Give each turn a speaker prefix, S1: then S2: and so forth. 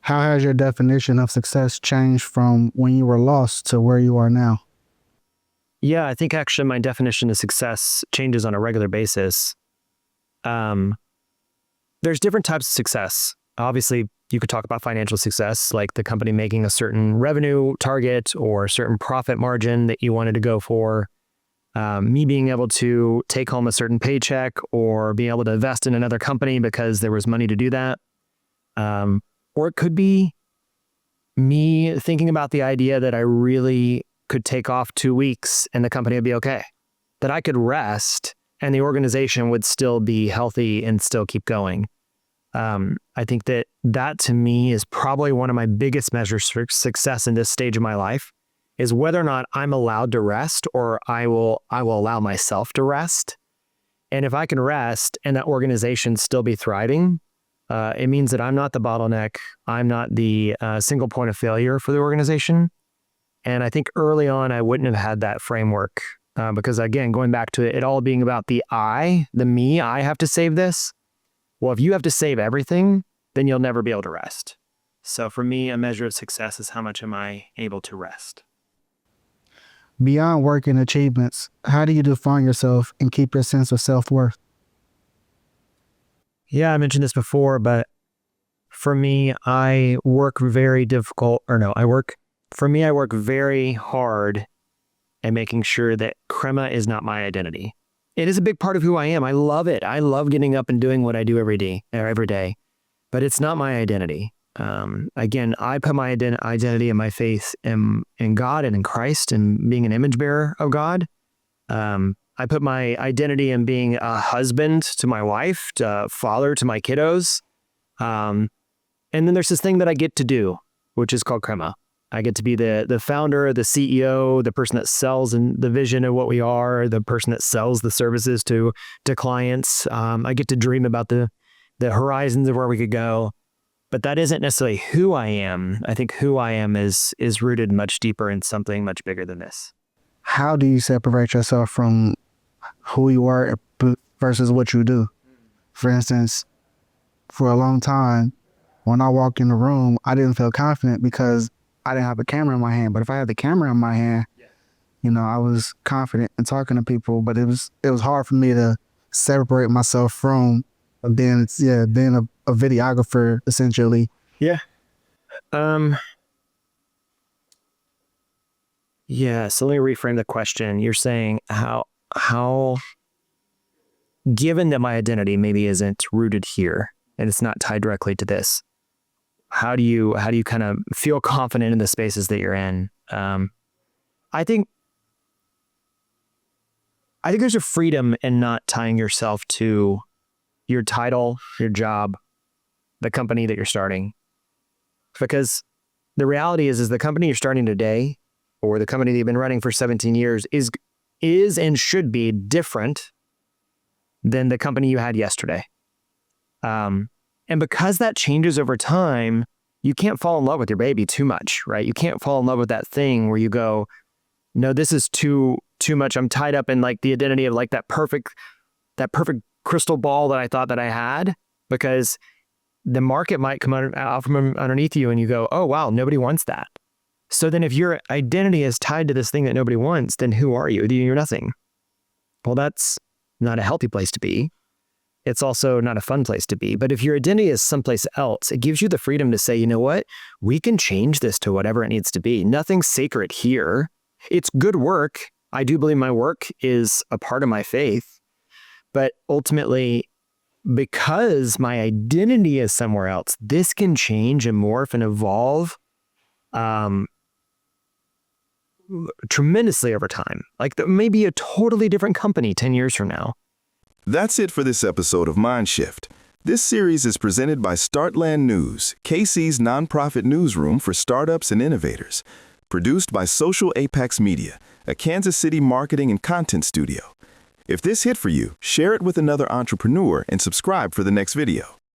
S1: How has your definition of success changed from when you were lost to where you are now?
S2: Yeah, I think actually my definition of success changes on a regular basis. Um, there's different types of success. Obviously, you could talk about financial success, like the company making a certain revenue target or a certain profit margin that you wanted to go for. Me being able to take home a certain paycheck or being able to invest in another company because there was money to do that. Or it could be me thinking about the idea that I really could take off 2 weeks and the company would be okay, that I could rest and the organization would still be healthy and still keep going. I think that to me is probably one of my biggest measures for success in this stage of my life, is whether or not I'm allowed to rest or I will allow myself to rest. And if I can rest and that organization still be thriving, it means that I'm not the bottleneck. I'm not the single point of failure for the organization. And I think early on, I wouldn't have had that framework because, again, going back to it all being about the me, I have to save this. Well, if you have to save everything, then you'll never be able to rest. So for me, a measure of success is how much am I able to rest?
S1: Beyond work and achievements, how do you define yourself and keep your sense of self-worth?
S2: Yeah, I mentioned this before, but for me, I work very hard at making sure that Crema is not my identity. It is a big part of who I am. I love it. I love getting up and doing what I do every day, but it's not my identity. Again, I put my identity and my faith in God and in Christ and being an image bearer of God. I put my identity in being a husband to my wife, a father to my kiddos. And then there's this thing that I get to do, which is called Crema. I get to be the founder, the CEO, the person that sells the vision of what we are, the person that sells the services to clients. I get to dream about the horizons of where we could go. But that isn't necessarily who I am. I think who I am is rooted much deeper in something much bigger than this.
S1: How do you separate yourself from who you are versus what you do? For instance, for a long time, when I walked in the room, I didn't feel confident because I didn't have a camera in my hand. But if I had the camera in my hand, I was confident in talking to people. But it was hard for me to separate myself from being a videographer, essentially.
S2: Yeah. Yeah. So let me reframe the question. You're saying how, given that my identity maybe isn't rooted here and it's not tied directly to this, how do you kind of feel confident in the spaces that you're in? I think there's a freedom in not tying yourself to your title, your job, the company that you're starting. Because the reality is the company you're starting today or the company that you've been running for 17 years is and should be different than the company you had yesterday. And because that changes over time, you can't fall in love with your baby too much, right? You can't fall in love with that thing where you go, no, this is too much. I'm tied up in like the identity of like that perfect crystal ball that I thought that I had, because the market might come out from underneath you and you go, oh, wow, nobody wants that. So then if your identity is tied to this thing that nobody wants, then who are you? You're nothing. Well, that's not a healthy place to be. It's also not a fun place to be. But if your identity is someplace else, it gives you the freedom to say, you know what? We can change this to whatever it needs to be. Nothing's sacred here. It's good work. I do believe my work is a part of my faith. But ultimately, because my identity is somewhere else, this can change and morph and evolve tremendously over time. Like maybe a totally different company 10 years from now.
S3: That's it for this episode of Mindshift. This series is presented by Startland News, KC's nonprofit newsroom for startups and innovators. Produced by Social Apex Media, a Kansas City marketing and content studio. If this hit for you, share it with another entrepreneur and subscribe for the next video.